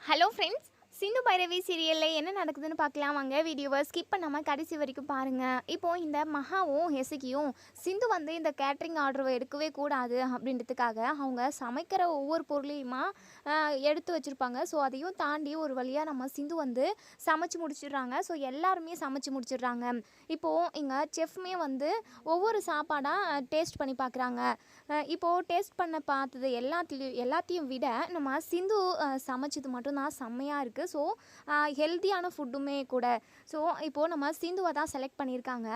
Hello friends, Sindhu Bhairavi சீரியலில் என்ன நடக்குதுன்னு பார்க்கலாம் வாங்க. வீடியோவை ஸ்கிப் பண்ணாமல் கடைசி வரைக்கும் பாருங்கள். இப்போது இந்த மகாவும் ஹெசிக்கியும் சிந்து வந்து இந்த கேட்ரிங் ஆர்டரை எடுக்கவே கூடாது அப்படின்றதுக்காக அவங்க சமைக்கிற ஒவ்வொரு பொருளையுமா எடுத்து வச்சுருப்பாங்க. ஸோ அதையும் தாண்டி ஒரு வழியாக நம்ம சிந்து வந்து சமைச்சு முடிச்சிடுறாங்க. ஸோ எல்லாருமே சமைச்சு முடிச்சிடுறாங்க. இப்போது இங்கே செஃப்மே வந்து ஒவ்வொரு சாப்பாடாக டேஸ்ட் பண்ணி பார்க்குறாங்க. இப்போது டேஸ்ட் பண்ண பார்த்தது எல்லாத்தையும் விட நம்ம சிந்து சமைச்சது மட்டும்தான் செம்மையாக இருக்குது. ஸோ ஹெல்த்தியான ஃபுட்டுமே கூட. ஸோ இப்போது நம்ம சிந்துவை தான் செலக்ட் பண்ணியிருக்காங்க.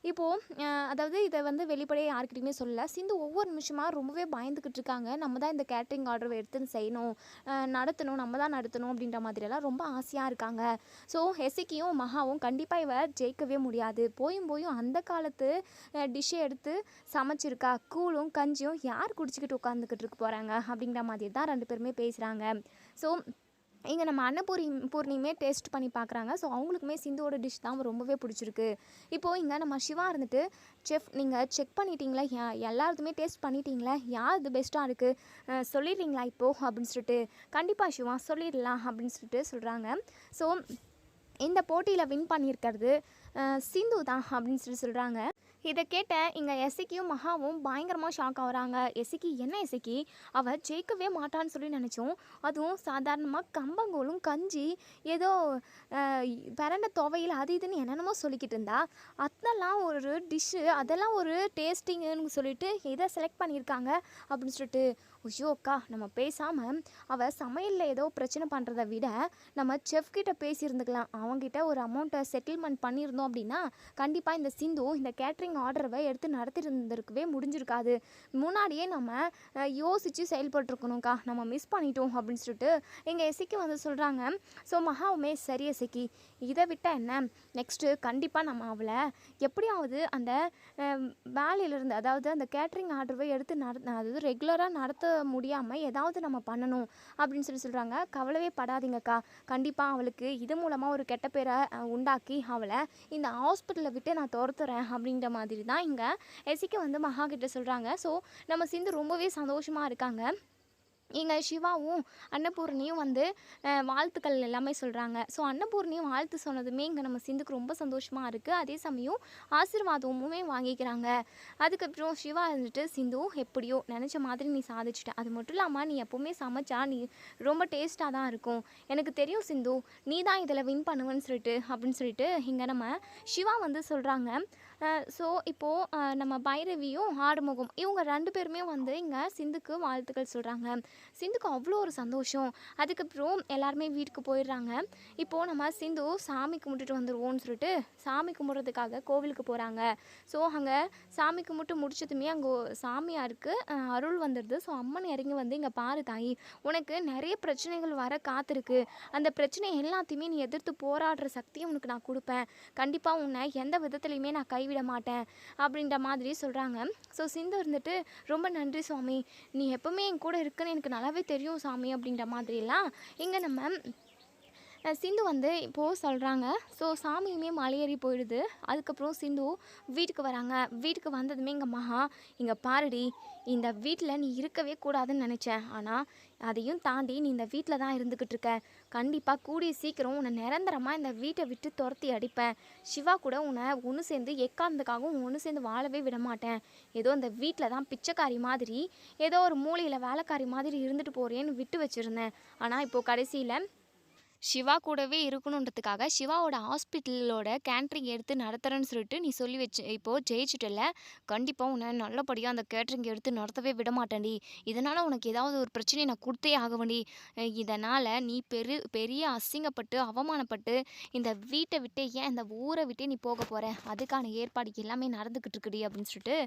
இப்போது அதாவது இதை வந்து வெளிப்படையாக யாருக்கிட்டையுமே சொல்லலை. சிந்து ஒவ்வொரு நிமிஷமாக ரொம்பவே பயந்துக்கிட்டு இருக்காங்க. நம்ம தான் இந்த கேட்ரிங் ஆர்டரை எடுத்து செய்யணும், நடத்தணும், நம்ம தான் நடத்தணும் அப்படின்ற மாதிரியெல்லாம் ரொம்ப ஆசையாக இருக்காங்க. ஸோ ஹெசிக்கியும் மகாவும் கண்டிப்பாக இவ ஜெயிக்கவே முடியாது. போயும் அந்த காலத்து டிஷ்ஷை எடுத்து சமைச்சிருக்கா, கூழும் கஞ்சியும் யார் குடிச்சிக்கிட்டு உட்காந்துக்கிட்டு இருக்க போகிறாங்க அப்படிங்கிற மாதிரி தான் ரெண்டு பேருமே பேசுகிறாங்க. ஸோ இங்கே நம்ம பூர்ணியுமே டேஸ்ட் பண்ணி பார்க்குறாங்க. ஸோ அவங்களுக்குமே சிந்துவோட டிஷ் தான் ரொம்பவே பிடிச்சிருக்கு. இப்போது இங்கே நம்ம சிவா இருந்துட்டு, செஃப் நீங்கள் செக் பண்ணிட்டீங்களா, எல்லாருக்குமே டேஸ்ட் பண்ணிட்டீங்களா, யார் இது பெஸ்ட்டாக இருக்குது சொல்லிடுறீங்களா இப்போது அப்படின்னு சொல்லிட்டு. கண்டிப்பாக சிவா சொல்லிடலாம் அப்படின்னு சொல்லிட்டு சொல்கிறாங்க. ஸோ இந்த போட்டியில் வின் பண்ணியிருக்கிறது சிந்து தான் அப்படின்னு சொல்கிறாங்க. இதை கேட்ட இங்கே எசிக்கியும் மகாவும் பயங்கரமாக ஷாக் ஆகுறாங்க. எசிக்கி என்ன எசிக்கி, அவள் ஜெயிக்கவே மாட்டான்னு சொல்லி நினச்சோம். அதுவும் சாதாரணமாக கம்பங்கூழும் கஞ்சி ஏதோ பரண்ட துவையில் அது இதுன்னு என்னென்னமோ சொல்லிக்கிட்டு இருந்தா. அதெல்லாம் ஒரு டிஷ்ஷு, அதெல்லாம் ஒரு டேஸ்டிங்குன்னு சொல்லிட்டு இதை செலக்ட் பண்ணியிருக்காங்க அப்படின்னு சொல்லிட்டு. ஐயோ அக்கா, நம்ம பேசாமல் அவள் சமையலில் ஏதோ பிரச்சனை பண்ணுறதை விட நம்ம செஃப்கிட்ட பேசியிருந்துக்கலாம். அவங்ககிட்ட ஒரு அமௌண்ட்டை செட்டில்மெண்ட் பண்ணியிருந்தோம் அப்படின்னா கண்டிப்பாக இந்த சிந்து இந்த கேட்ரிங் ஆர்டரை எடுத்து நடத்திருந்திருக்கவே முடிஞ்சிருக்காது. முன்னாடியே நம்ம யோசித்து செயல்பட்டுருக்கணும்க்கா, நம்ம மிஸ் பண்ணிட்டோம் அப்படின்னு சொல்லிட்டு எங்கள் எசிக்கு வந்து சொல்கிறாங்க. ஸோ மகாவுமே சரி எசிக்கி, இதை விட்டால் என்ன, நெக்ஸ்ட்டு கண்டிப்பாக நம்ம அவளை எப்படியாவது அந்த வேலையிலேருந்து, அதாவது அந்த கேட்ரிங் ஆர்டரை எடுத்து அதாவது ரெகுலராக நடத்த முடியாமல் ஏதாவது நம்ம பண்ணணும் அப்படின்னு சொல்கிறாங்க. கவலையே படாதீங்கக்கா, கண்டிப்பாக அவளுக்கு இது மூலமாக ஒரு கெட்ட பேரை உண்டாக்கி அவளை இந்த ஹாஸ்பிட்டலை விட்டு நான் துரத்துறேன் அப்படின்ற மாதிரி தான் இங்கே எசிக்கு வந்து மகா கிட்ட சொல்கிறாங்க. ஸோ நம்ம சிந்து ரொம்பவே சந்தோஷமாக இருக்காங்க. இங்கே சிவாவும் அன்னபூர்ணியும் வந்து வாழ்த்துக்கள் எல்லாமே சொல்கிறாங்க. ஸோ அன்னபூர்ணியும் வாழ்த்து சொன்னதுமே இங்கே நம்ம சிந்துக்கு ரொம்ப சந்தோஷமாக இருக்குது. அதே சமயம் ஆசீர்வாதமுமே வாங்கிக்கிறாங்க. அதுக்கப்புறம் சிவா இருந்துட்டு, சிந்து எப்படியோ நினச்ச மாதிரி நீ சாதிச்சிட்ட, அது மட்டும் இல்லாமல் நீ எப்போவுமே சமைச்சா நீ ரொம்ப டேஸ்ட்டாக தான் இருக்கும், எனக்கு தெரியும் சிந்து, நீ தான் இதில் வின் பண்ணுவேன்னு சொல்லிட்டு அப்படின்னு சொல்லிட்டு இங்கே நம்ம சிவா வந்து சொல்கிறாங்க. ஸோ இப்போது நம்ம பைரவியும் ஆறுமுகம் இவங்க ரெண்டு பேருமே வந்து இங்கே சிந்துக்கு வாழ்த்துக்கள் சொல்கிறாங்க. சிந்துக்கு அவ்வளோ ஒரு சந்தோஷம். அதுக்கப்புறம் எல்லாருமே வீட்டுக்கு போயிடுறாங்க. இப்போது நம்ம சிந்து சாமி கும்பிட்டுட்டு வந்துடுவோம்னு சொல்லிட்டு சாமி கும்பிட்றதுக்காக கோவிலுக்கு போகிறாங்க. ஸோ அங்கே சாமி கும்பிட்டு முடிச்சதுமே அங்கே சாமியாருக்கு அருள் வந்துடுது. ஸோ அம்மன் இறங்கி வந்து இங்கே பாரு தாயி, உனக்கு நிறைய பிரச்சனைகள் வர காத்திருக்கு, அந்த பிரச்சனை எல்லாத்தையுமே நீ எதிர்த்து போராடுற சக்தியை உனக்கு நான் கொடுப்பேன், கண்டிப்பாக உன்னை எந்த விதத்துலையுமே நான் கைவிட மாட்டேன் அப்படின்ற மாதிரி சொல்கிறாங்க. ஸோ சிந்து இருந்துட்டு, ரொம்ப நன்றி சுவாமி, நீ எப்போவுமே என் கூட இருக்குன்னு எனக்கு நல்லாவே தெரியும் சாமி அப்படின்ற மாதிரிலாம் இங்கே நம்ம சிந்து வந்து இப்போது சொல்கிறாங்க. ஸோ சாமியுமே மலையேறி போயிடுது. அதுக்கப்புறம் சிந்து வீட்டுக்கு வராங்க. வீட்டுக்கு வந்ததுமே இங்கே மகா, இங்கே பாருடி, இந்த வீட்டில் நீ இருக்கவே கூடாதுன்னு நினச்சேன், ஆனால் அதையும் தாண்டி நீ இந்த வீட்டில் தான் இருந்துக்கிட்டு இருக்க, கண்டிப்பாக கூடிய சீக்கிரம் உன்னை நிரந்தரமாக இந்த வீட்டை விட்டு துரத்தி அடிப்பேன், சிவா கூட உன்னை ஒன்று சேர்ந்து எக்காந்தக்காகவும் ஒன்று சேர்ந்து வாழவே விட மாட்டேன், ஏதோ இந்த வீட்டில் தான் பிச்சைக்காரி மாதிரி ஏதோ ஒரு மூலையில் வேலைக்காரி மாதிரி இருந்துட்டு போகிறேன்னு விட்டு வச்சுருந்தேன், ஆனால் இப்போது கடைசியில் சிவா கூடவே இருக்கணுன்றதுக்காக சிவாவோட ஹாஸ்பிட்டலோட கேட்ரிங் எடுத்து நடத்துகிறேன்னு சொல்லிட்டு நீ சொல்லி வச்சு இப்போது ஜெயிச்சுட்டல, கண்டிப்பாக உன்னை நல்லபடியாக அந்த கேட்ரிங் எடுத்து நடத்தவே விட மாட்டேன்டி, இதனால் உனக்கு ஏதாவது ஒரு பிரச்சனையை நான் கொடுத்தே ஆக வேண்டி, இதனால் நீ பெரிய அசிங்கப்பட்டு அவமானப்பட்டு இந்த வீட்டை விட்டே, ஏன் இந்த ஊரை விட்டே நீ போக போகிற, அதுக்கான ஏற்பாடு எல்லாமே நடந்துக்கிட்டு இருக்குடி அப்படின்னு சொல்லிட்டு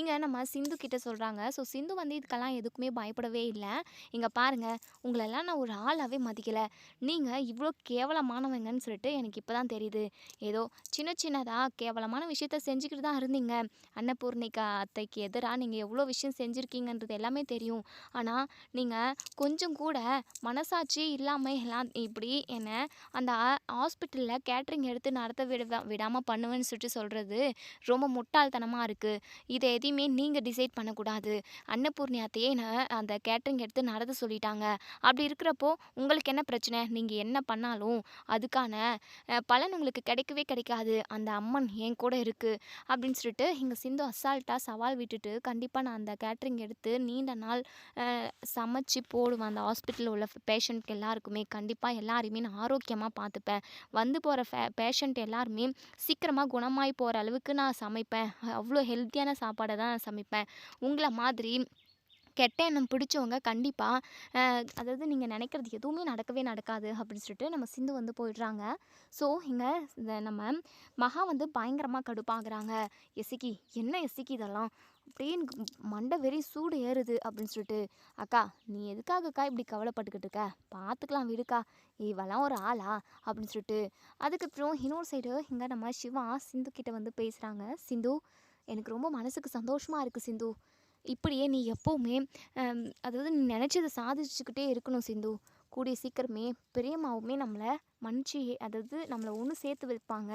இங்கே நம்ம சிந்து கிட்ட சொல்கிறாங்க. ஸோ சிந்து வந்து இதுக்கெல்லாம் எதுக்குமே பயப்படவே இல்லை. இங்கே பாருங்கள், உங்களெல்லாம் நான் ஒரு ஆளாகவே மதிக்கலை, நீங்கள் இவ்வளோ கேவலமானவங்கன்னு சொல்லிட்டு எனக்கு இப்போ தான் தெரியுது. ஏதோ சின்ன சின்னதாக கேவலமான விஷயத்த செஞ்சுக்கிட்டு தான் இருந்தீங்க. அன்னபூர்ணிகா அத்தைக்கு எதிராக நீங்கள் எவ்வளோ விஷயம் செஞ்சுருக்கீங்கன்றது எல்லாமே தெரியும். ஆனால் நீங்கள் கொஞ்சம் கூட மனசாட்சி இல்லாமல் எல்லாம் இப்படி என்னை அந்த ஹாஸ்பிட்டலில் கேட்ரிங் எடுத்து நடத்த விடாமல் பண்ணுவேன்னு சொல்கிறது ரொம்ப முட்டாள்தனமாக இருக்குது. இதை எதையுமே நீங்கள் டிசைட் பண்ணக்கூடாது. அன்னபூர்ணி அத்தையே அந்த கேட்ரிங் எடுத்து நடத்த சொல்லிட்டாங்க. அப்படி இருக்கிறப்போ உங்களுக்கு என்ன பிரச்சனை? நீங்கள் என்ன பண்ணாலும் அதுக்கான பலன் உங்களுக்கு கிடைக்கவே கிடைக்காது. அந்த அம்மன் என் கூட இருக்குது அப்படின்னு சொல்லிட்டு இங்கே சிந்து அசால்ட்டாக சவால் விட்டுட்டு, கண்டிப்பாக நான் அந்த கேட்ரிங் எடுத்து நீண்ட நாள் சமைச்சு போடுவேன். அந்த ஹாஸ்பிட்டலில் உள்ள பேஷண்ட்க்கு எல்லாருக்குமே கண்டிப்பாக எல்லாரையுமே நான் ஆரோக்கியமாக பார்த்துப்பேன். வந்து போகிற பேஷண்ட் எல்லாருமே சீக்கிரமாக குணமாகி போகிற அளவுக்கு நான் சமைப்பேன். அவ்வளோ ஹெல்த்தியான சாப்பாடை தான் நான் சமைப்பேன். உங்களை மாதிரி கெட்ட எண்ணம் பிடிச்சவங்க கண்டிப்பாக அதாவது நீங்கள் நினைக்கிறது எதுவுமே நடக்கவே நடக்காது அப்படின்னு சொல்லிட்டு நம்ம சிந்து வந்து போயிடுறாங்க. ஸோ இங்கே இந்த நம்ம மகா வந்து பயங்கரமாக கடுப்பாகிறாங்க. எசிக்கி என்ன எசிக்கி இதெல்லாம் அப்படியே எனக்கு மண்டை வெறி சூடு ஏறுது அப்படின்னு சொல்லிட்டு, அக்கா நீ எதுக்காகக்கா இப்படி கவலைப்பட்டுக்கிட்டு இருக்க, பார்த்துக்கலாம் விடுக்கா, இவெல்லாம் ஒரு ஆளா அப்படின்னு சொல்லிட்டு, அதுக்கப்புறம் இன்னொரு சைடு இங்கே நம்ம சிவா சிந்து கிட்ட வந்து பேசுகிறாங்க. சிந்து எனக்கு ரொம்ப மனசுக்கு சந்தோஷமாக இருக்குது சிந்து. இப்படியே நீ எப்போவுமே அதாவது நீ நினச்சதை சாதிச்சுக்கிட்டே இருக்கணும் சிந்து. கூடிய சீக்கிரமே பெரியம்மாவுமே நம்மளை மன்னிச்சு அதாவது நம்மளை ஒன்று சேர்த்து வைப்பாங்க.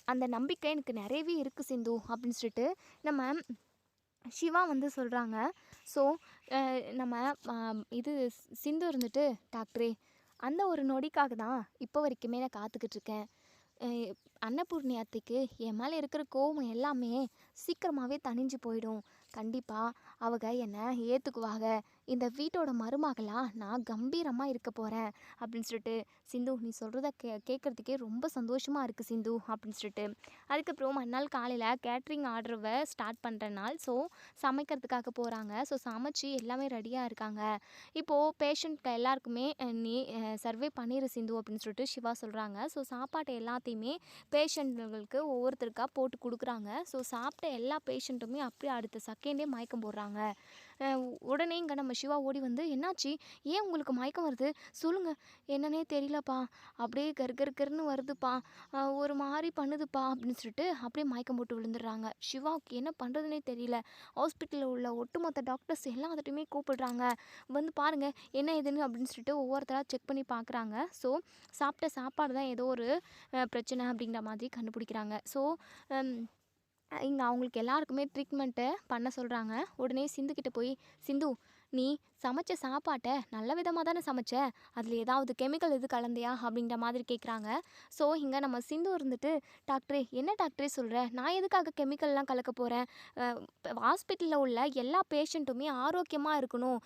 அந்த நம்பிக்கை எனக்கு நிறையவே இருக்குது சிந்து அப்படின்னு சொல்லிட்டு நம்ம சிவா வந்து சொல்கிறாங்க. ஸோ நம்ம இது சிந்து இருந்துட்டு, டாக்டரே அந்த ஒரு நொடிக்காக தான் இப்போ வரைக்குமே நான் காத்துக்கிட்டு இருக்கேன். அன்னபூர்ணி அத்தைக்கு என் மேலே இருக்கிற கோவம் எல்லாமே சீக்கிரமாகவே தணிஞ்சு போயிடும். கண்டிப்பாக அவங்க என்னை ஏற்றுக்குவாங்க. இந்த வீட்டோட மருமகளாக நான் கம்பீரமாக இருக்க போகிறேன் அப்படின்னு சொல்லிட்டு, சிந்து நீ சொல்கிறத கேட்குறதுக்கே ரொம்ப சந்தோஷமாக இருக்குது சிந்து அப்படின்னு சொல்லிட்டு, அதுக்கப்புறம் மறுநாள் காலையில் கேட்ரிங் ஆர்டரை ஸ்டார்ட் பண்ணுற நாள். ஸோ சமைக்கிறதுக்காக போகிறாங்க. ஸோ சமைச்சு எல்லாமே ரெடியாக இருக்காங்க. இப்போது பேஷண்ட்க்கு எல்லாருக்குமே நீ சர்வே பண்ணிடு சிந்து அப்படின்னு சொல்லிட்டு சிவா சொல்கிறாங்க. ஸோ சாப்பாட்டை எல்லாத்தையுமே பேஷண்ட்டுகளுக்கு ஒவ்வொருத்தருக்காக போட்டு கொடுக்குறாங்க. ஸோ சாப்பிட்ட எல்லா பேஷண்ட்டுமே அப்படியே அடுத்த செகண்டே மயக்கம் போடுறாங்க. உடனே இங்கே நம்ம சிவா ஓடி வந்து, என்னாச்சு, ஏன் உங்களுக்கு மயக்கம் வருது சொல்லுங்கள், என்னன்னே தெரியலப்பா, அப்படியே கர்கர்கர்னு வருதுப்பா, ஒரு மாதிரி பண்ணுதுப்பா அப்படின்னு சொல்லிட்டு அப்படியே மயக்கம் போட்டு விழுந்துடுறாங்க. சிவாவுக்கு என்ன பண்ணுறதுனே தெரியல. ஹாஸ்பிட்டலில் உள்ள ஒட்டுமொத்த டாக்டர்ஸ் எல்லாத்துட்டையுமே கூப்பிடுறாங்க, வந்து பாருங்கள் என்ன ஏதுன்னு அப்படின்னு சொல்லிட்டு ஒவ்வொருத்தராக செக் பண்ணி பார்க்குறாங்க. ஸோ சாப்பிட்ட சாப்பாடு தான் ஏதோ ஒரு பிரச்சனை அப்படிங்கிற மாதிரி கண்டுபிடிக்கிறாங்க. ஸோ இங்கே அவங்களுக்கு எல்லாருக்குமே ட்ரீட்மெண்ட்டு பண்ண சொல்கிறாங்க. உடனே சிந்துக்கிட்ட போய், சிந்து நீ சமைச்ச சாப்பாட்டை நல்ல விதமாக தானே சமைச்ச, அதில் ஏதாவது கெமிக்கல் எது கலந்தியா அப்படிங்கிற மாதிரி கேட்குறாங்க. ஸோ இங்கே நம்ம சிந்து இருந்துட்டு, டாக்டரே என்ன டாக்டரே சொல்கிற, நான் எதுக்காக கெமிக்கல்லாம் கலக்க போகிறேன், ஹாஸ்பிட்டலில் உள்ள எல்லா பேஷண்ட்டுமே ஆரோக்கியமாக இருக்கணும்,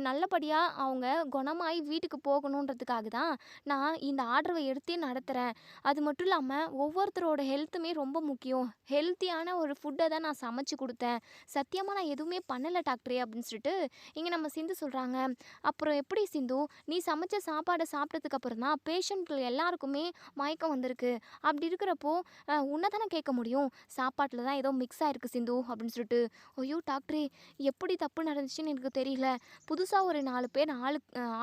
நல்லபடியாக அவங்க குணமாகி வீட்டுக்கு போகணுன்றதுக்காக தான் நான் இந்த ஆர்டரை எடுத்தே நடத்துகிறேன். அது மட்டும் இல்லாமல் ஒவ்வொருத்தரோட ஹெல்த்துமே ரொம்ப முக்கியம், ஹெல்த்தியான ஒரு ஃபுட்டை தான் நான் சமைச்சு கொடுத்தேன், சத்தியமாக நான் எதுவுமே பண்ணலை டாக்டரே அப்படின்னு சொல்லிட்டு இங்கே நம்ம சிந்து சொல்கிறாங்க. அப்புறம் எப்படி சிந்து, நீ சமைச்ச சாப்பாடை சாப்பிட்டதுக்கு அப்புறம் தான் பேஷண்ட்கள் எல்லாருக்குமே மயக்கம் வந்திருக்கு, அப்படி இருக்கிறப்போ உன்னை தானே கேட்க முடியும், சாப்பாட்டில் தான் ஏதோ மிக்ஸ் ஆகிருக்கு சிந்து அப்படின்னு சொல்லிட்டு, ஐயோ டாக்டரே எப்படி தப்பு நடந்துச்சுன்னு எனக்கு தெரியல, புதுசாக ஒரு 4 பேர்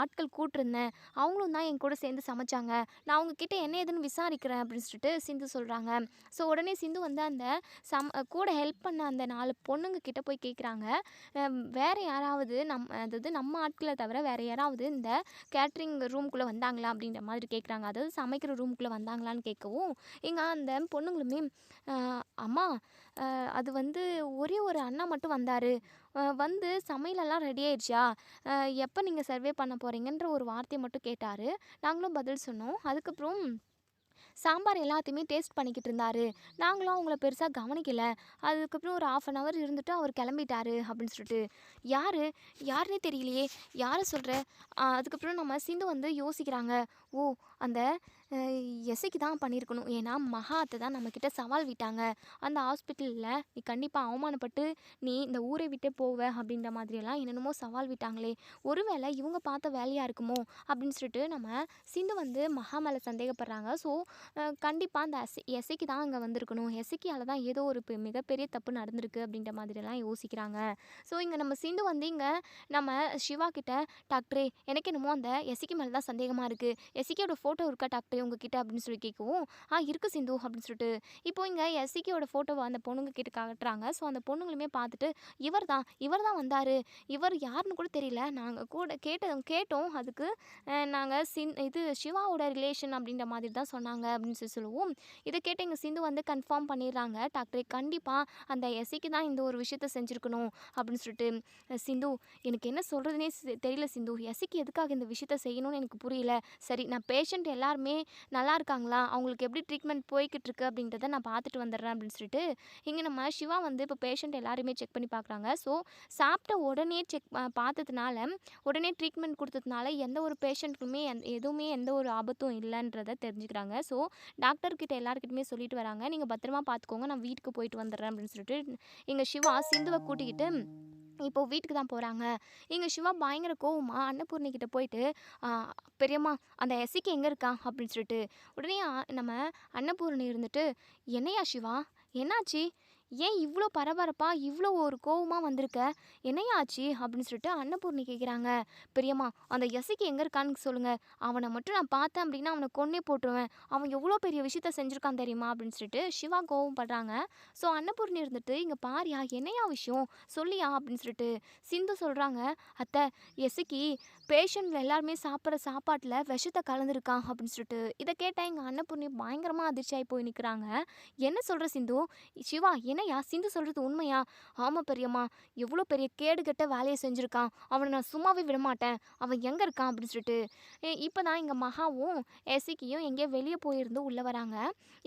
ஆட்கள் கூட்டிருந்தேன், அவங்களும் தான் என் கூட சேர்ந்து சமைச்சாங்க, நான் அவங்கக்கிட்ட என்ன ஏதுன்னு விசாரிக்கிறேன் அப்படின்னு சொல்லிட்டு சிந்து சொல்கிறாங்க. ஸோ உடனே சிந்து வந்து அந்த கூட ஹெல்ப் பண்ண அந்த 4 பொண்ணுங்க கிட்ட போய் கேட்குறாங்க, வேறு யாராவது அதாவது நம்ம ஆட்களை தவிர வேறு யாராவது இந்த கேட்ரிங் ரூம்குள்ளே வந்தாங்களா அப்படின்ற மாதிரி கேட்குறாங்க. அதாவது சமைக்கிற ரூம்குள்ளே வந்தாங்களான்னு கேட்கவும், இங்கே அந்த பொண்ணுங்களுமே அம்மா அது வந்து ஒரே ஒரு அண்ணா மட்டும் வந்தார், வந்து சமையலெல்லாம் ரெடி ஆயிடுச்சா, எப்போ நீங்கள் சர்வே பண்ண போகிறீங்கன்ற ஒரு வார்த்தையை மட்டும் கேட்டார். நாங்களும் பதில் சொன்னோம். அதுக்கப்புறம் சாம்பார் எல்லாத்தையுமே டேஸ்ட் பண்ணிக்கிட்டு இருந்தார், நாங்களும் அவங்கள பெருசாக கவனிக்கலை. அதுக்கப்புறம் ஒரு 1/2 hour இருந்துட்டு அவர் கிளம்பிட்டாரு அப்படின்னு சொல்லிட்டு, யாருன்னே தெரியலையே, யாரை சொல்கிற. அதுக்கப்புறம் நம்ம சிந்து வந்து யோசிக்கிறாங்க, ஓ அந்த எசைக்கு தான் பண்ணியிருக்கணும், ஏன்னா மகா அத்தை தான் நம்மக்கிட்ட சவால் விட்டாங்க, அந்த ஹாஸ்பிட்டலில் நீ கண்டிப்பாக அவமானப்பட்டு நீ இந்த ஊரை விட்டே போவ அப்படின்ற மாதிரியெல்லாம் என்னென்னமோ சவால் விட்டாங்களே, ஒருவேளை இவங்க பார்த்த வேலையாக இருக்குமோ அப்படின்னு சொல்லிட்டு நம்ம சிந்து வந்து மகா மேலே சந்தேகப்படுறாங்க. ஸோ கண்டிப்பாக அந்த எசைக்கு தான் அங்கே வந்திருக்கணும், எசைக்கியால் தான் ஏதோ ஒரு மிகப்பெரிய தப்பு நடந்திருக்கு அப்படின்ற மாதிரிலாம் யோசிக்கிறாங்க. ஸோ இங்கே நம்ம சிந்து வந்து இங்கே நம்ம சிவா கிட்ட, டாக்டரே எனக்கு என்னமோ அந்த எசைக்கு மேலே தான் சந்தேகமாக இருக்குது, எசைக்கியோட ஃபோட்டோ இருக்கா டாக்டரே உங்ககிட்ட அப்படின்னு சொல்லி கேட்கவும், இருக்குது சிந்து அப்படின்னு சொல்லிட்டு இப்போ இங்கே எசைக்கியோட ஃபோட்டோவை அந்த பொண்ணுங்க கிட்ட காட்டுறாங்க. ஸோ அந்த பொண்ணுங்களுமே பார்த்துட்டு இவர் தான் வந்தார், இவர் யாருன்னு கூட தெரியல, நாங்கள் கூட கேட்டோம் அதுக்கு நாங்கள் இது சிவாவோட ரிலேஷன் அப்படின்ற மாதிரி தான் சொன்னாங்க அப்படின்னு சொல்லுவோம். இதை கேட்டு எங்கள் சிந்து வந்து கன்ஃபார்ம் பண்ணிடுறாங்க, டாக்டரே கண்டிப்பாக அந்த எசைக்கு தான் இந்த ஒரு விஷயத்த செஞ்சுருக்கணும் அப்படின்னு சொல்லிட்டு. சிந்து எனக்கு என்ன சொல்கிறதுனே தெரியல சிந்து, எசைக்கு எதுக்காக இந்த விஷயத்த செய்யணும்னு எனக்கு புரியல. சரி நான் பேஷண்ட் எல்லாருமே நல்லா இருக்காங்களா, அவங்களுக்கு எப்படி ட்ரீட்மெண்ட் போய்கிட்டு இருக்கு அப்படின்றத நான் பார்த்துட்டு வந்துடுறேன் அப்படின்னு சொல்லிட்டு இங்கே நம்ம சிவா வந்து இப்போ பேஷண்ட் எல்லாருமே செக் பண்ணி பார்க்குறாங்க. ஸோ சாப்பிட்ட உடனே பார்த்ததுனால உடனே ட்ரீட்மெண்ட் கொடுத்ததுனால எந்த ஒரு பேஷண்ட்டுக்குமே எதுவுமே எந்த ஒரு ஆபத்தும் இல்லைன்றதை தெரிஞ்சுக்கிறாங்க. ஸோ டாக்டர்கிட்ட எல்லாருக்கிட்டுமே சொல்லிட்டு வராங்க, நீங்கள் பத்திரமா பார்த்துக்கோங்க, நான் வீட்டுக்கு போயிட்டு வந்துடுறேன் அப்படின்னு சொல்லிட்டு எங்கள் சிவா சிந்துவை கூட்டிக்கிட்டு இப்போது வீட்டுக்கு தான் போகிறாங்க. எங்கள் சிவா பயங்கர கோவமா அன்னபூர்ணிக்கிட்ட போயிட்டு, பெரியம்மா அந்த எஸ்சிக்கு எங்கே இருக்கா அப்படின்னு சொல்லிட்டு உடனே நம்ம அன்னபூர்ணி இருந்துட்டு, என்னையா சிவா என்னாச்சு, ஏன் இவ்வளோ பரபரப்பாக இவ்வளோ ஒரு கோவமாக வந்திருக்க, என்னையா ஆச்சு அப்படின்னு சொல்லிட்டு அன்னபூர்ணி கேட்குறாங்க. பெரியம்மா அந்த எஸ்சிக்கு எங்கே இருக்கான்னு சொல்லுங்கள், அவனை மட்டும் நான் பார்த்தேன் அப்படின்னா அவனை கொன்னே போட்டுருவேன், அவன் எவ்வளோ பெரிய விஷயத்த செஞ்சுருக்கான் தெரியுமா அப்படின்னு சொல்லிட்டு சிவா கோவம் படுறாங்க. ஸோ அன்னபூர்ணி இருந்துட்டு, இங்கே பாரியா என்னையா விஷயம் சொல்லியா அப்படின்னு சொல்லிட்டு சிந்து சொல்கிறாங்க, அத்தை எஸ்சிக்கு பேஷண்ட்ல எல்லாருமே சாப்பிட்ற சாப்பாட்டில் விஷத்தை கலந்துருக்கான் அப்படின்னு சொல்லிட்டு. இதை கேட்டால் எங்கள் அன்னபூர்ணி பயங்கரமாக அதிர்ச்சியாகி போய் நிற்கிறாங்க. என்ன சொல்கிற சிந்து, சிவா என்னையா சிந்து சொல்கிறது உண்மையா? ஆமாம் பெரியம்மா, எவ்வளோ பெரிய கேடுகட்ட வேலையை செஞ்சுருக்கான், அவனை நான் சும்மாவே விடமாட்டேன், அவன் எங்கே இருக்கான் அப்படின்னு சொல்லிட்டு. இப்போ தான் இங்கே மகாவும் எசிக்கியும் எங்கேயோ வெளியே போயிருந்து உள்ளே வராங்க.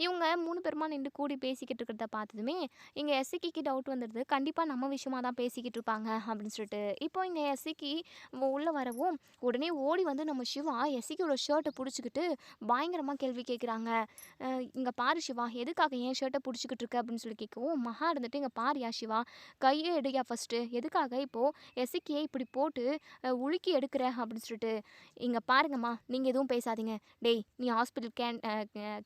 இவங்க 3 பேருமா நின்று கூடி பேசிக்கிட்டு இருக்கிறத பார்த்ததுமே இங்கே எசிக்கிக்கு டவுட் வந்துடுது, கண்டிப்பாக நம்ம விஷயமா தான் பேசிக்கிட்டு இருப்பாங்க அப்படின்னு சொல்லிட்டு. இப்போ இங்கே எசிக்கி உள்ளே வரவும் உடனே ஓடி வந்து நம்ம சிவா எசிக்கியோட ஷர்ட்டை பிடிச்சிக்கிட்டு பயங்கரமாக கேள்வி கேட்குறாங்க. இங்கே பாரு சிவா, எதுக்காக ஏன் ஷர்ட்டை பிடிச்சிக்கிட்டு இருக்க அப்படின்னு சொல்லி கேட்கவும் மகா இருந்துட்டு, இங்கே பாரியா சிவா, கையை எடுயா ஃபஸ்ட்டு, எதுக்காக இப்போது எசிக்கியை இப்படி போட்டு உலுக்கி எடுக்கிற அப்படின்னு சொல்லிட்டு. இங்கே பாருங்கம்மா நீங்கள் எதுவும் பேசாதீங்க, டேய் நீ ஹாஸ்பிட்டல்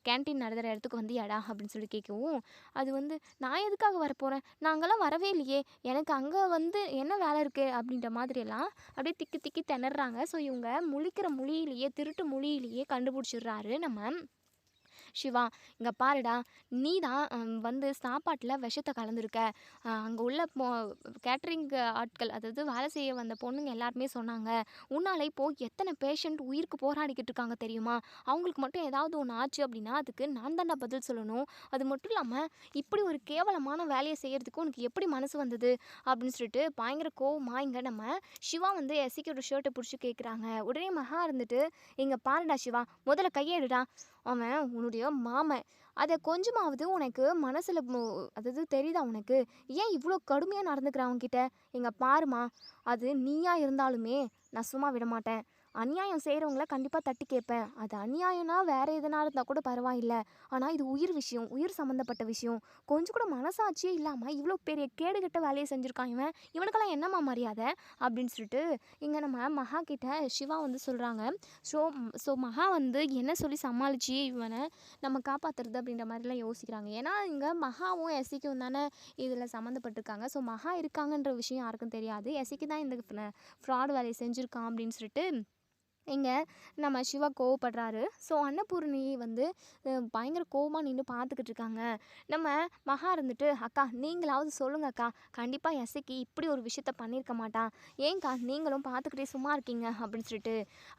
கேன்டீன் நடத்துகிற இடத்துக்கு வந்தியாடா அப்படின்னு சொல்லி கேட்கவும், அது வந்து நான் எதுக்காக வரப்போகிறேன், நாங்கள்லாம் வரவே இல்லையே, எனக்கு அங்கே வந்து என்ன வேலை இருக்குது அப்படின்ற மாதிரியெல்லாம் அப்படியே திக்கி திக்கி திணறாங்க. ஸோ இவங்க முழிக்கிற மொழியிலேயே திருட்டு மொழியிலேயே கண்டுபிடிச்சிடுறாரு நம்ம சிவா. இங்கே பாருடா, நீ தான் வந்து சாப்பாட்டில் விஷத்தை கலந்துருக்க, அங்கே உள்ள கேட்ரிங் ஆட்கள் அதாவது வேலை செய்ய வந்த பொண்ணுங்க எல்லாருமே சொன்னாங்க, உன்னால் இப்போது எத்தனை பேஷண்ட் உயிருக்கு போராடிக்கிட்டு இருக்காங்க தெரியுமா, அவங்களுக்கு மட்டும் ஏதாவது ஒன்று ஆச்சு அப்படின்னா அதுக்கு நான் தாண்டா பதில் சொல்லணும், அது மட்டும் இல்லாமல் இப்படி ஒரு கேவலமான வேலையை செய்கிறதுக்கு உனக்கு எப்படி மனசு வந்தது அப்படின்னு சொல்லிட்டு பயங்கர கோவமா இங்கே நம்ம சிவா வந்து எசிக்கியோட ஷர்ட்டை பிடிச்சி கேட்குறாங்க. உடனே மகா இருந்துட்டு, இங்கே பாருடா சிவா, முதல்ல கையெடுடா, அவன் உன்னுடைய மாமன், அதை கொஞ்சமாவது உனக்கு மனசில் அதாவது தெரியுதா உனக்கு, ஏன் இவ்வளோ கடுமையாக நடந்துக்கிறான் அவன்கிட்ட, இங்கே பாருமா, அது நீயா இருந்தாலுமே நான் சும்மா விட மாட்டேன், அநியாயம் செய்கிறவங்கள கண்டிப்பாக தட்டி கேட்பேன், அது அநியாயம்னா வேறு எதனா இருந்தால் கூட பரவாயில்லை, ஆனால் இது உயிர் விஷயம், உயிர் சம்மந்தப்பட்ட விஷயம், கொஞ்சம் கூட மனசாட்சியே இல்லாமல் இவ்வளோ பெரிய கேடுகட்ட வேலையை செஞ்சுருக்கான் இவன், இவனுக்கெல்லாம் என்னம்மா மரியாதை அப்படின்னு சொல்லிட்டு இங்கே நம்ம மகா கிட்ட சிவா வந்து சொல்கிறாங்க. ஸோ மகா வந்து என்ன சொல்லி சமாளித்து இவனை நம்ம காப்பாற்றுறது அப்படின்ற மாதிரிலாம் யோசிக்கிறாங்க. ஏன்னா இங்கே மகாவும் எசிக்கும் தானே இதில் சம்மந்தப்பட்டிருக்காங்க. ஸோ மகா இருக்காங்கன்ற விஷயம் யாருக்கும் தெரியாது, எசிக்கு தான் இந்த ஃப்ராட் வேலையை செஞ்சுருக்கான் அப்படின்னு சொல்லிட்டு இங்கே நம்ம சிவா கோவப்படுறாரு. ஸோ அன்னபூர்ணி வந்து பயங்கர கோவமாக நின்று பார்த்துக்கிட்டு இருக்காங்க. நம்ம மகா இருந்துட்டு, அக்கா நீங்களாவது சொல்லுங்க அக்கா, கண்டிப்பாக எசைக்கு இப்படி ஒரு விஷயத்த பண்ணியிருக்க மாட்டான், ஏங்க்கா நீங்களும் பார்த்துக்கிட்டே சும்மா இருக்கீங்க அப்படின்னு சொல்லிட்டு.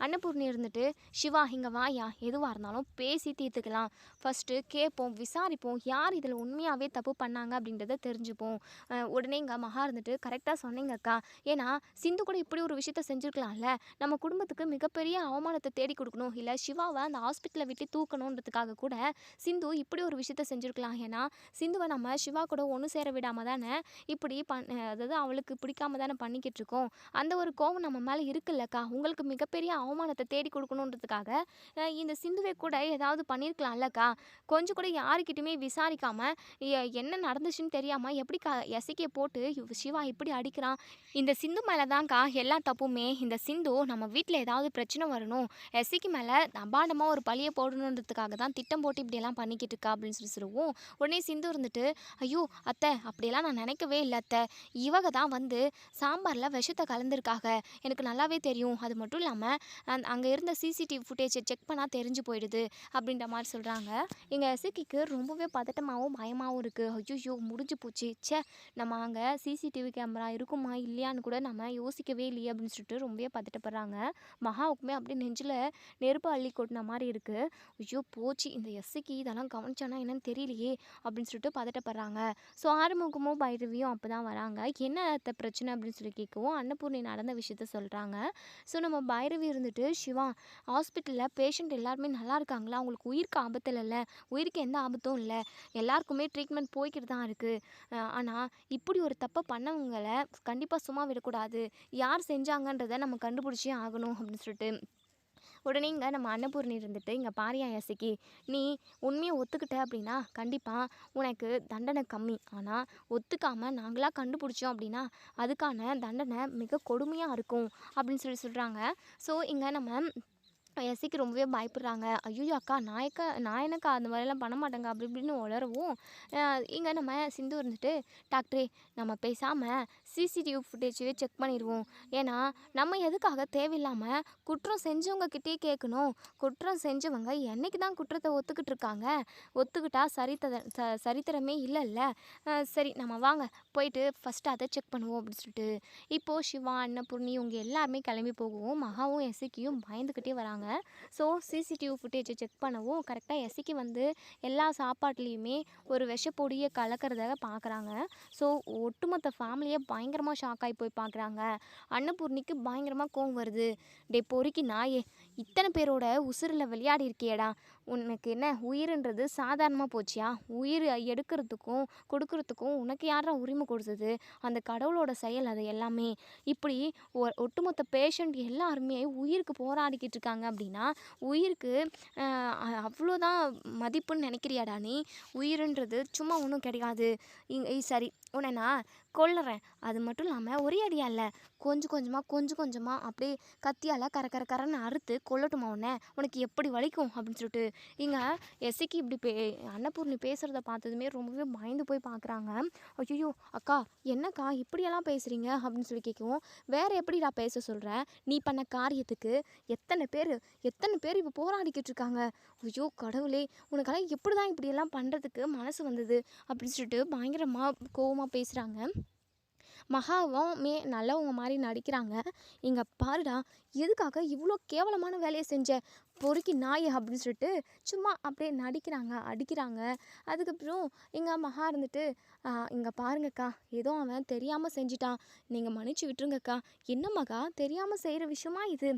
அன்னபூர்ணி இருந்துட்டு, சிவா இங்கே வாயா, எதுவாக இருந்தாலும் பேசி தீர்த்துக்கலாம், ஃபஸ்ட்டு கேட்போம், விசாரிப்போம், யார் இதில் உண்மையாகவே தப்பு பண்ணாங்க அப்படின்றத தெரிஞ்சுப்போம். உடனே இங்கே மகா இருந்துட்டு, கரெக்டாக சொன்னீங்க அக்கா, ஏன்னா சிந்து கூட இப்படி ஒரு விஷயத்த செஞ்சுருக்கலாம்ல, நம்ம குடும்பத்துக்கு மிகப்பெரிய அவமானத்தை தேடி கொடுக்கணும், இல்லை சிவாவை அந்த ஹாஸ்பிட்டலை விட்டு தூக்கணுன்றதுக்காக கூட சிந்து இப்படி ஒரு விஷயத்த செஞ்சுருக்கலாம், ஏன்னா சிந்துவை நம்ம சிவா கூட ஒன்று சேர விடாமல் தானே இப்படி அதாவது அவளுக்கு பிடிக்காம தானே பண்ணிக்கிட்டு இருக்கோம், அந்த ஒரு கோவம் நம்ம மேலே இருக்குல்லக்கா, உங்களுக்கு மிகப்பெரிய அவமானத்தை தேடி கொடுக்கணுன்றதுக்காக இந்த சிந்துவை கூட ஏதாவது பண்ணியிருக்கலாம்லக்கா, கொஞ்சம் கூட யாருக்கிட்டையுமே விசாரிக்காமல் என்ன நடந்துச்சுன்னு தெரியாமல் எப்படி எசைக்கிய போட்டு சிவா இப்படி அடிக்கிறான், இந்த சிந்து மேலே தான்க்கா எல்லா தப்புமே, இந்த சிந்து நம்ம வீட்டில் ஏதாவது பிரச்சனை வரணும், எஸ்சிக்கு மேலே அபாண்டமாக ஒரு பழியை போடணுன்றதுக்காக தான் திட்டம் போட்டு இப்படியெல்லாம் பண்ணிக்கிட்டு இருக்கா அப்படின்னு சொல்லவும் உடனே சிந்து இருந்துட்டு, ஐயோ அத்தை அப்படியெல்லாம் நான் நினைக்கவே இல்லை அத்தை, இவங்க தான் வந்து சாம்பாரில் விஷத்தை கலந்துருக்காங்க, எனக்கு நல்லாவே தெரியும், அது மட்டும் இல்லாமல் அங்கே இருந்த சிசிடிவி ஃபுட்டேஜை செக் பண்ணால் தெரிஞ்சு போயிடுது அப்படின்ற மாதிரி சொல்கிறாங்க. எங்கள் எஸ்சிக்கு ரொம்பவே பதட்டமாகவும் பயமாகவும் இருக்குது. ஐயோ முடிஞ்சு போச்சு, ச்சே நம்ம அங்கே சிசிடிவி கேமரா இருக்குமா இல்லையான்னு கூட நம்ம யோசிக்கவே இல்லையே அப்படின்னு சொல்லிட்டு ரொம்பவே பதட்டப்படுறாங்க. மகாவுக்குமே அப்படியே நெஞ்சில் நெருப்பு அள்ளி கொட்டின மாதிரி இருக்குது. ஐயோ போச்சு, இந்த எஸ்சிக்கு இதெல்லாம் கவனிச்சானா என்னன்னு தெரியலையே அப்படின்னு சொல்லிட்டு பதட்டப்படுறாங்க. ஸோ ஆறுமுகமும் பைரவியும் அப்போ தான் வராங்க. என்ன பிரச்சனை அப்படின்னு சொல்லி கேட்கவும் அன்னபூர்ணி நடந்த விஷயத்த சொல்கிறாங்க. ஸோ நம்ம பைரவி இருந்துட்டு, சிவா ஹாஸ்பிட்டலில் பேஷண்ட் எல்லாருமே நல்லா இருக்காங்களா, அவங்களுக்கு உயிருக்கு ஆபத்து இல்லைல்ல, உயிருக்கு எந்த ஆபத்தும் இல்லை, எல்லாருக்குமே ட்ரீட்மெண்ட் போய்கிட்டு தான் இருக்குது, ஆனால் இப்படி ஒரு தப்பை பண்ணவங்களை கண்டிப்பாக சும்மா விடக்கூடாது, யார் செஞ்சாங்கன்றதை நம்ம கண்டுபிடிச்சே ஆகணும் அப்படின்னு சொல்லிட்டு உடனே இங்கே நம்ம அன்னபூர்ணி இருந்துட்டு, இங்கே பாரியா எஸ்சிக்கு, நீ உண்மையை ஒத்துக்கிட்ட அப்படின்னா கண்டிப்பாக உனக்கு தண்டனை கம்மி, ஆனால் ஒத்துக்காமல் நாங்களாக கண்டுபிடிச்சோம் அப்படின்னா அதுக்கான தண்டனை மிக கொடுமையாக இருக்கும் அப்படின்னு சொல்கிறாங்க. ஸோ இங்கே நம்ம எஸ்சிக்கு ரொம்பவே பயப்படுறாங்க. ஐயோ அக்கா நான் என்னக்கா அந்த மாதிரிலாம் பண்ண மாட்டேங்க அப்படி இப்படின்னு உளரவும் இங்கே நம்ம சிந்து இருந்துட்டு, டாக்டரே நம்ம பேசாமல் சிசிடிவி ஃபுட்டேஜே செக் பண்ணிடுவோம், ஏன்னா நம்ம எதுக்காக தேவையில்லாமல் குற்றம் செஞ்சவங்கக்கிட்டே கேட்கணும், குற்றம் செஞ்சவங்க என்றைக்கு தான் குற்றத்தை ஒத்துக்கிட்டு இருக்காங்க, ஒத்துக்கிட்டா சரித்திரமே இல்லைல்ல, சரி நம்ம வாங்க போயிட்டு ஃபஸ்ட்டு அதை செக் பண்ணுவோம் அப்படின்னு சொல்லிட்டு இப்போது சிவா அன்னபூர்ணி இவங்க எல்லாருமே கிளம்பி போகவும் மகாவும் எஸ்சிக்கியும் பயந்துக்கிட்டே வராங்க. ஸோ சிசிடிவி ஃபுட்டேஜை செக் பண்ணவும் கரெக்டாக எஸ்சிக்கு வந்து எல்லா சாப்பாட்லேயுமே ஒரு விஷப்பொடியை கலக்கிறத பார்க்குறாங்க. ஸோ ஒட்டுமொத்த ஃபேமிலியே பயங்கரமாக ஷாக் ஆகி போய் பார்க்குறாங்க. அன்னபூர்ணிக்கு பயங்கரமாக கோவம் வருது. டே பொறுக்கி நாயே, இத்தனை பேரோட உசுரில் விளையாடி இருக்கியேடா, உனக்கு என்ன உயிருன்றது சாதாரணமாக போச்சியா, உயிர் எடுக்கிறதுக்கும் கொடுக்கறதுக்கும் உனக்கு யாரா உரிமை கொடுத்தது, அந்த கடவுளோட செயல் அது எல்லாமே, இப்படி ஒட்டுமொத்த பேஷண்ட் எல்லாருமே உயிருக்கு போராடிக்கிட்டு இருக்காங்க அப்படின்னா உயிருக்கு அவ்வளோதான் மதிப்புன்னு நினைக்கிறியாடா நீ, உயிருன்றது சும்மா ஒன்றும் கிடையாது, சரி உன்னை நான் கொல்லுறேன், அது மட்டும் இல்லாமல் ஒரே அடியா இல்லை, கொஞ்சம் கொஞ்சமாக அப்படியே கத்தியால் கரன்னு அறுத்து கொல்லட்டுமா உனக்கு எப்படி வலிக்கும் அப்படின்னு சொல்லிட்டு இங்கே எஸ்சிக்கு இப்படி அன்னபூர்ணி பேசுகிறத பார்த்ததுமே ரொம்பவே பயந்து போய் பார்க்குறாங்க. ஐயோ அக்கா என்னக்கா இப்படியெல்லாம் பேசுகிறீங்க அப்படின்னு சொல்லி கேட்கவும், வேறு எப்படிடா பேச சொல்கிறேன், நீ பண்ண காரியத்துக்கு எத்தனை பேர் இப்போ போராடிக்கிட்டு இருக்காங்க, ஐயோ கடவுளே உனக்கெல்லாம் எப்படி தான் இப்படியெல்லாம் பண்ணுறதுக்கு மனசு வந்தது அப்படின்னு சொல்லிட்டு பயங்கரமாக கோவமாக பேசுகிறாங்க. மகாவும் நல்லவங்க மாதிரி நடிக்கிறாங்க. இங்கே பாருடா, எதுக்காக இவ்வளோ கேவலமான வேலையை செஞ்ச பொறுக்கி நாய் அப்படின்னு சொல்லிட்டு சும்மா அப்படியே நடிக்கிறாங்க, அடிக்கிறாங்க. அதுக்கப்புறம் இங்கே மகா இருந்துட்டு, இங்கே பாருங்கக்கா, ஏதோ அவன் தெரியாமல் செஞ்சிட்டான், நீங்கள் மன்னிச்சு விட்டுருங்கக்கா, என்ன மகா தெரியாமல் செய்கிற விஷயமா இது,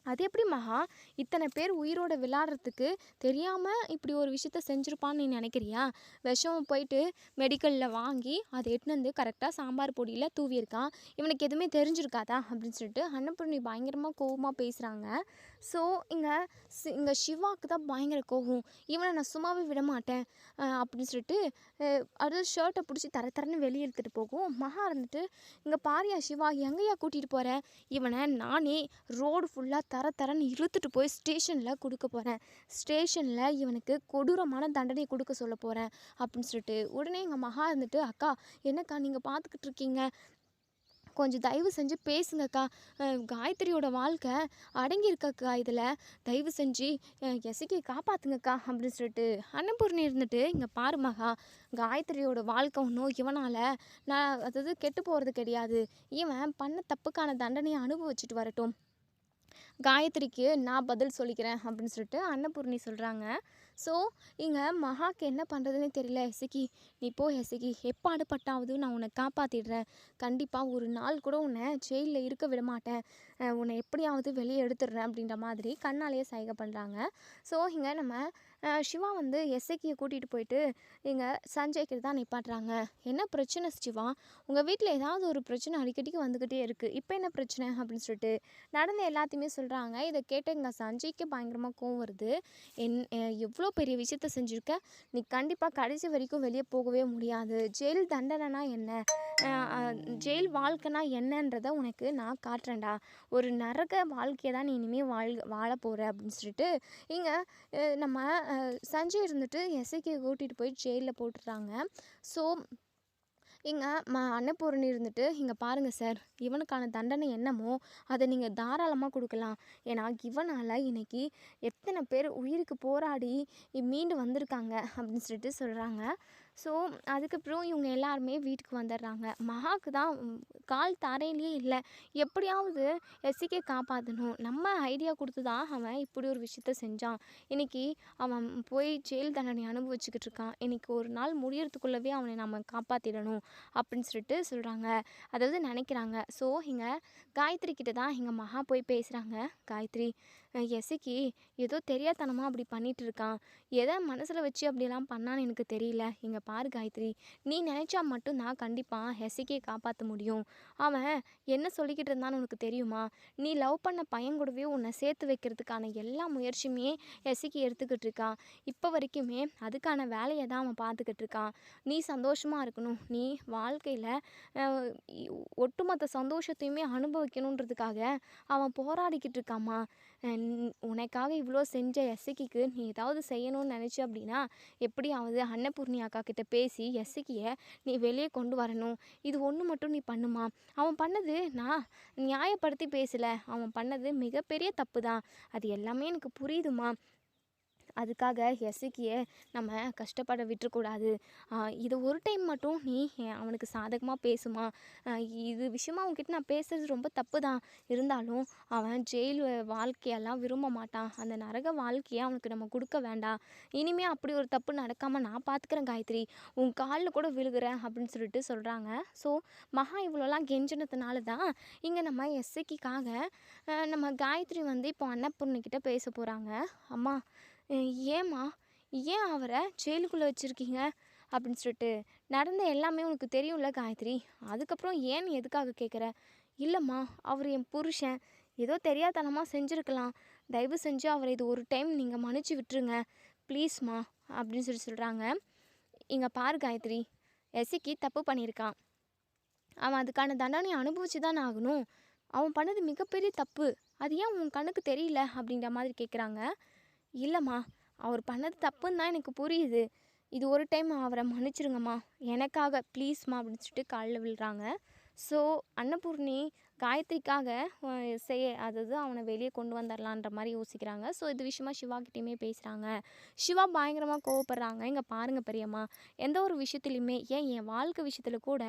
அது எப்படி மகா இத்தனை பேர் உயிரோட விளையாடுறதுக்கு தெரியாமல் இப்படி ஒரு விஷயத்த செஞ்சுருப்பான்னு நீ நினைக்கிறியா, விஷம் போயிட்டு மெடிக்கலில் வாங்கி அதை எட்டுன்னு வந்து கரெக்டாக சாம்பார் பொடியில் தூவியிருக்கான், இவனுக்கு எதுவுமே தெரிஞ்சிருக்காதா அப்படின்னு சொல்லிட்டு அன்னபூர்ணி பயங்கரமாக கோவமாக பேசுகிறாங்க. ஸோ இங்கே சிவாவுக்கு தான் பயங்கர கோவம், இவனை நான் சும்மாவே விட மாட்டேன் அப்படின்னு சொல்லிட்டு அது ஷர்ட்டை பிடிச்சி தரன்னு வெளியே எடுத்துகிட்டு போகும். மகா இருந்துட்டு, இங்கே பாரியா சிவா எங்கேயா கூட்டிகிட்டு போகிறேன், இவனை நானே ரோடு ஃபுல்லாக தரன்னு இழுத்துட்டு போய் ஸ்டேஷனில் கொடுக்க போகிறேன், ஸ்டேஷனில் இவனுக்கு கொடூரமான தண்டனை கொடுக்க சொல்ல போகிறேன் அப்படின்னு சொல்லிட்டு உடனே எங்கள் மகா இருந்துட்டு, அக்கா என்னக்கா நீங்கள் பார்த்துக்கிட்டு இருக்கீங்க, கொஞ்சம் தயவு செஞ்சு பேசுங்கக்கா, காயத்ரியோட வாழ்க்கை அடங்கியிருக்கக்கா, இதில் தயவு செஞ்சு எசைக்கு காப்பாற்றுங்கக்கா அப்படின்னு சொல்லிட்டு அன்னபூர்ணி இருந்துட்டு, இங்கே பாரு மகா, காயத்ரியோட வாழ்க்கை ஒன்றும் இவனால் அதாவது கெட்டு போகிறது கிடையாது, இவன் பண்ண தப்புக்கான தண்டனையை அனுபவிச்சுட்டு வரட்டும், காயத்ரிக்கு நான் பதில் சொல்லிக்கிறேன் அப்படின்னு சொல்லிட்டு அன்னபூர்ணி சொல்கிறாங்க. ஸோ இங்கே மகாக்கு என்ன பண்ணுறதுனே தெரியல, எசைக்கி நீ போ எசைக்கி, எப்பாடுபட்டாவது நான் உன்னை காப்பாற்றிடுறேன், கண்டிப்பாக ஒரு நாள் கூட உன்னை ஜெயிலில் இருக்க விட மாட்டேன், உன்னை எப்படியாவது வெளியே எடுத்துடுறேன் அப்படின்ற மாதிரி கண்ணாலேயே சைகை பண்ணுறாங்க. ஸோ இங்கே நம்ம சிவா வந்து எஸ்ஐக்கியை கூட்டிகிட்டு போயிட்டு இங்கே சஞ்சய்க்கு தான் நிப்பாட்டுறாங்க. என்ன பிரச்சனை சிவா, உங்கள் வீட்டில் ஏதாவது ஒரு பிரச்சனை அடிக்கடிக்கு வந்துக்கிட்டே இருக்குது, இப்போ என்ன பிரச்சனை அப்படின்னு சொல்லிட்டு நடந்த எல்லாத்தையுமே சொல்கிறாங்க. இதை கேட்ட இங்கே சஞ்சய்க்கு பயங்கரமாக கோவம் வருது. எவ்வளோ இவ்வளோ பெரிய விஷயத்த செஞ்சுருக்க, நீ கண்டிப்பாக கடைசி வரைக்கும் வெளியே போகவே முடியாது. ஜெயில் தண்டனைனா என்ன, ஜெயில் வாழ்க்கைனா என்னன்றதை உனக்கு நான் காட்டுறேன்டா. ஒரு நரக வாழ்க்கையை தான் நீ இனிமேல் வாழ போகிற அப்படின்னு சொல்லிட்டு இங்கே நம்ம சஞ்சய் இருந்துட்டு எஸ்ஐக்கு கூட்டிகிட்டு போய் ஜெயிலில் போட்டுடுறாங்க. ஸோ இங்கே அன்னபூரணி இருந்துட்டு, இங்கே பாருங்கள் சார், இவனுக்கான தண்டனை என்னமோ அதை நீங்கள் தாராளமாக கொடுக்கலாம். ஏன்னா இவனால் இன்னைக்கு எத்தனை பேர் உயிருக்கு போராடி மீண்டு வந்திருக்காங்க அப்படின்னு சொல்லிட்டு சொல்கிறாங்க. ஸோ அதுக்கப்புறம் இவங்க எல்லாருமே வீட்டுக்கு வந்துடுறாங்க. மகாவுக்கு தான் கால் தரையிலேயே இல்லை. எப்படியாவது எஸ்சிக்கே காப்பாற்றணும், நம்ம ஐடியா கொடுத்து தான் அவன் இப்படி ஒரு விஷயத்த செஞ்சான். இன்றைக்கி அவன் போய் ஜெயில் தண்டனை அனுபவிச்சுக்கிட்டு இருக்கான். இன்றைக்கி ஒரு நாள் முடியறதுக்குள்ளவே அவனை நம்ம காப்பாற்றிடணும் அப்படின்னு சொல்லிட்டு சொல்கிறாங்க, அதாவது நினைக்கிறாங்க. ஸோ இங்கே காயத்ரி கிட்ட தான் இங்கே மகா போய் பேசுகிறாங்க. காயத்ரி, எஸ்சிக்கு ஏதோ தெரியாதனமாக அப்படி பண்ணிகிட்டு இருக்கான், எதை மனசில் வச்சு அப்படிலாம் பண்ணான்னு எனக்கு தெரியல. இங்கே பாரு காயத்ரி, நீ நினச்சா மட்டும்தான் கண்டிப்பாக எஸ்சிக்கே காப்பாற்ற முடியும். அவன் என்ன சொல்லிக்கிட்டு இருந்தான்னு உனக்கு தெரியுமா? நீ லவ் பண்ண பையன் கூடவே உன்னை சேர்த்து வைக்கிறதுக்கான எல்லா முயற்சியுமே எஸ்சிக்கு எடுத்துக்கிட்டு இருக்கான். இப்போ வரைக்குமே அதுக்கான வேலையை தான் அவன் பார்த்துக்கிட்டு இருக்கான். நீ சந்தோஷமாக இருக்கணும், நீ வாழ்க்கையில் ஒட்டுமொத்த சந்தோஷத்தையுமே அனுபவிக்கணுன்றதுக்காக அவன் போராடிக்கிட்டு இருக்காம்மா. உனக்காக இவ்வளோ செஞ்ச எஸ்சிக்கு நீ ஏதாவது செய்யணும்னு நினச்சி அப்படின்னா எப்படியாவது அன்னபூர்ணி அக்கா கிட்ட பேசி எஸ்சிக்கியை நீ வெளியே கொண்டு வரணும். இது ஒன்று மட்டும் நீ பண்ணுமா. அவன் பண்ணது நான் நியாயப்படுத்தி பேசலை, அவன் பண்ணது மிகப்பெரிய தப்பு தான், அது எல்லாமே எனக்கு புரியுதுமா. அதுக்காக எஸ்சிக்கியை நம்ம கஷ்டப்பட விட்டுறக்கூடாது. இது ஒரு டைம் மட்டும் நீ அவனுக்கு சாதகமாக பேசுமா. இது விஷயமா அவன்கிட்ட நான் பேசுகிறது ரொம்ப தப்பு தான், இருந்தாலும் அவன் ஜெயில் வாழ்க்கையெல்லாம் விரும்ப மாட்டான். அந்த நரக வாழ்க்கையை அவனுக்கு நம்ம கொடுக்க வேண்டாம். இனிமேல் அப்படி ஒரு தப்பு நடக்காமல் நான் பார்த்துக்கிறேன் காயத்ரி, உன் காலில் கூட விழுகிறேன் அப்படின்னு சொல்லிட்டு சொல்கிறாங்க. ஸோ மகா இவ்வளோலாம் கெஞ்சினதுனால தான் இங்கே நம்ம எஸ்சிக்காக நம்ம காயத்ரி வந்து இப்போ அன்னபூர்ணிக்கிட்ட பேச போகிறாங்க. அம்மா, ஏம்மா, ஏன் அவரை ஜெயிலுக்குள்ளே வச்சுருக்கீங்க அப்படின்னு சொல்லிட்டு, நடந்த எல்லாமே உனக்கு தெரியும்ல காயத்ரி, அதுக்கப்புறம் ஏன் எதுக்காக கேட்குற? இல்லைம்மா, அவர் என் புருஷன், ஏதோ தெரியாதனமாக செஞ்சுருக்கலாம், தயவு செஞ்சு அவரை இது ஒரு டைம் நீங்கள் மன்னிச்சு விட்டுருங்க ப்ளீஸ்மா அப்படின்னு சொல்கிறாங்க. இங்கே பாரு காயத்ரி, எஸ்சிக்கு தப்பு பண்ணியிருக்கான், அவன் அதுக்கான தண்டனை அனுபவிச்சு தான் ஆகணும். அவன் பண்ணது மிகப்பெரிய தப்பு, அது ஏன் உன் கண்ணுக்கு தெரியல அப்படின்ற மாதிரி கேட்குறாங்க. இல்லைம்மா, அவர் பண்ணது தப்புன்னு தான் எனக்கு புரியுது, இது ஒரு டைம் அவரை மன்னிச்சிருங்கம்மா எனக்காக ப்ளீஸ்மா அப்படின்னு சொல்லிட்டு காலில் விழுறாங்க. ஸோ அன்னபூர்ணி காயத்ரிக்காக அதாவது அவனை வெளியே கொண்டு வந்துடலான்ற மாதிரி யோசிக்கிறாங்க. ஸோ இது விஷயமா சிவாக்கிட்டையுமே பேசுகிறாங்க. சிவா பயங்கரமாக கோவப்படுறாங்க. இங்கே பாருங்கள் பெரியம்மா, எந்த ஒரு விஷயத்துலையுமே, ஏன் என் வாழ்க்கை விஷயத்தில் கூட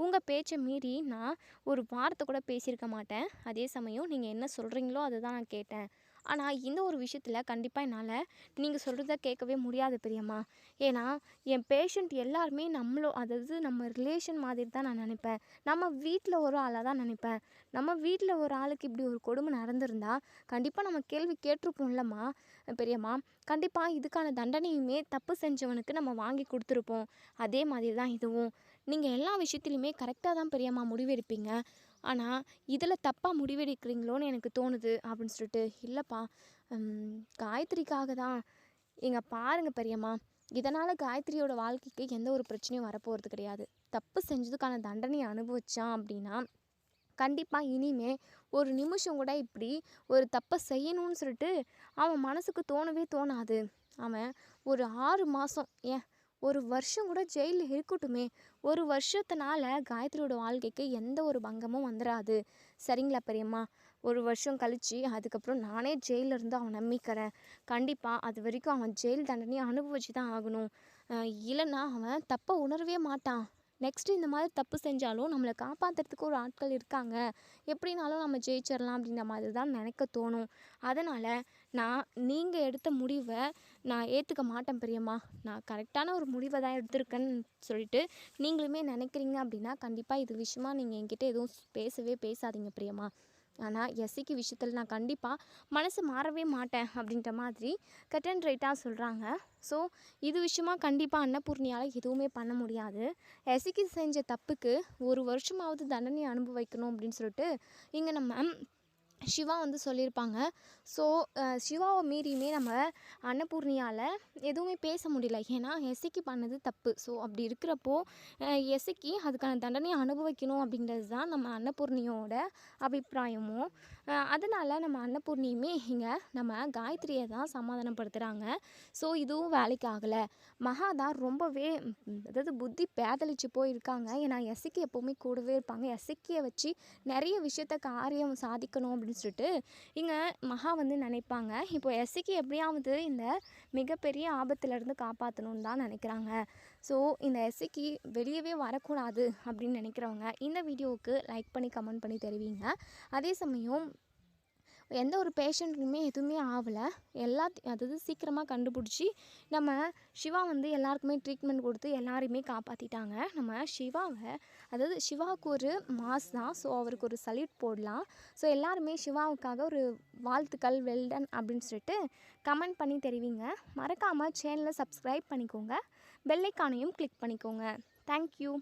உங்கள் பேச்சை மீறி நான் ஒரு வார்த்தை கூட பேசியிருக்க மாட்டேன். அதே சமயம் நீங்கள் என்ன சொல்கிறீங்களோ அதை தான் நான் கேட்டேன். ஆனால் இந்த ஒரு விஷயத்தில் கண்டிப்பாக என்னால் நீங்கள் சொல்கிறத கேட்கவே முடியாது பெரியம்மா. ஏன்னா என் பேஷண்ட் எல்லாருமே அதாவது நம்ம ரிலேஷன் மாதிரி தான் நான் நினைப்பேன். நம்ம வீட்டில் ஒரு ஆளாக தான் நினைப்பேன். நம்ம வீட்டில் ஒரு ஆளுக்கு இப்படி ஒரு கொடுமை நடந்திருந்தா கண்டிப்பாக நம்ம கேள்வி கேட்டிருப்போம்லம்மா பெரியம்மா. கண்டிப்பாக இதுக்கான தண்டனையுமே தப்பு செஞ்சவனுக்கு நம்ம வாங்கி கொடுத்துருப்போம். அதே மாதிரி தான் இதுவும். நீங்கள் எல்லா விஷயத்துலையுமே கரெக்டாக தான் பெரியம்மா முடிவெடுப்பீங்க, ஆனால் இதில் தப்பாக முடிவெடுக்கிறீங்களோன்னு எனக்கு தோணுது அப்படின்னு சொல்லிட்டு. இல்லைப்பா, காயத்ரிக்காக தான். இங்கே பாருங்கள் பெரியம்மா, இதனால் காயத்ரியோட வாழ்க்கைக்கு எந்த ஒரு பிரச்சனையும் வரப்போகிறது கிடையாது. தப்பு செஞ்சதுக்கான தண்டனையை அனுபவிச்சான் அப்படின்னா கண்டிப்பாக இனிமே ஒரு நிமிஷம் கூட இப்படி ஒரு தப்பை செய்யணும்னு சொல்லிட்டு அவன் மனசுக்கு தோணவே தோணாது. அவன் ஒரு 6 மாதம், ஏன் ஒரு வருஷம் கூட ஜெயிலில் இருக்கட்டுமே. ஒரு வருஷத்தினால காயத்ரியோட வாழ்க்கைக்கு எந்த ஒரு பங்கமும் வந்துடாது. சரிங்களா பெரியம்மா? ஒரு வருஷம் கழித்து அதுக்கப்புறம் நானே ஜெயிலில் இருந்து அவன் நம்பிக்கிறேன். கண்டிப்பாக அது வரைக்கும் அவன் ஜெயில் தண்டனையை அனுபவிச்சு தான் ஆகணும். இல்லைன்னா அவன் தப்பை உணரவே மாட்டான். நெக்ஸ்ட்டு இந்த மாதிரி தப்பு செஞ்சாலும் நம்மளை காப்பாற்றுறதுக்கு ஒரு ஆட்கள் இருக்காங்க, எப்படினாலும் நம்ம ஜெயிச்சிடலாம் அப்படின்ற மாதிரி தான் நினைக்க தோணும். அதனால் நீங்கள் எடுத்த முடிவை நான் ஏற்றுக்க மாட்டேன் பெரியம்மா. நான் கரெக்டான ஒரு முடிவை தான் எடுத்திருக்கேன்னு சொல்லிட்டு நீங்களுமே நினைக்கிறீங்க அப்படின்னா கண்டிப்பாக இது விஷயமா நீங்கள் என்கிட்ட எதுவும் பேசவே பேசாதீங்க பிரியம்மா. ஆனால் எஸ்சிக்கு விஷயத்தில் நான் கண்டிப்பாக மனசு மாறவே மாட்டேன் அப்படின்ற மாதிரி கட் அண்ட் ரைட்டாக சொல்கிறாங்க. ஸோ இது விஷயமா கண்டிப்பாக அன்னபூர்ணியால் எதுவுமே பண்ண முடியாது. எஸ்சிக்கு செஞ்ச தப்புக்கு ஒரு வருஷமாவது தண்டனை அனுபவிக்கணும் அப்படின்னு சொல்லிட்டு இங்கே நம்ம சிவா வந்து சொல்லியிருப்பாங்க. ஸோ சிவாவை மீறியுமே நம்ம அன்னபூர்ணியால் எதுவுமே பேச முடியல. ஏன்னா எஸ்ஐக்கு பண்ணது தப்பு. ஸோ அப்படி இருக்கிறப்போ எஸ்ஐக்கு அதுக்கான தண்டனையை அனுபவிக்கணும் அப்படிங்கிறது தான் நம்ம அன்னபூர்ணியோட அபிப்பிராயமும். அதனால் நம்ம அன்னபூர்ணியுமே இங்கே நம்ம காயத்ரியை தான் சமாதானப்படுத்துகிறாங்க. ஸோ இதுவும் வேலைக்கு ஆகலை. மகா தான் ரொம்பவே அதாவது புத்தி பேதலிச்சு போயிருக்காங்க. ஏன்னா எஸ்ஐக்கு எப்போவுமே கூடவே இருப்பாங்க. எஸ்ஐக்கியை வச்சு நிறைய விஷயத்த காரியம் சாதிக்கணும் அப்படின்னு சொல்லிட்டு இங்கே மகா வந்து நினைப்பாங்க. இப்போ எஸ்ஐக்கு எப்படியாவது இந்த மிகப்பெரிய ஆபத்துலேருந்து காப்பாற்றணும்னு தான் நினைக்கிறாங்க. ஸோ இந்த எஸ்ஐக்கு வெளியவே வரக்கூடாது அப்படின்னு நினைக்கிறவங்க இந்த வீடியோவுக்கு லைக் பண்ணி கமெண்ட் பண்ணி தெரிவிங்க. அதே சமயம் எந்த ஒரு பேஷண்ட்டுக்குமே எதுவுமே ஆகலை. அதாவது சீக்கிரமாக கண்டுபிடிச்சி நம்ம சிவா வந்து எல்லாருக்குமே ட்ரீட்மெண்ட் கொடுத்து எல்லாரையுமே காப்பாற்றிட்டாங்க. நம்ம சிவாவை அதாவது சிவாவுக்கு ஒரு மாஸ் தான். ஸோ அவருக்கு ஒரு சல்யூட் போடலாம். ஸோ எல்லாருமே சிவாவுக்காக ஒரு வாழ்த்துக்கள் வெல்டன் அப்படின்னு சொல்லிட்டு கமெண்ட் பண்ணி தெரிவிங்க. மறக்காமல் சேனலை சப்ஸ்கிரைப் பண்ணிக்கோங்க. பெல் ஐகானையும் கிளிக் பண்ணிக்கோங்க. தேங்க்யூ.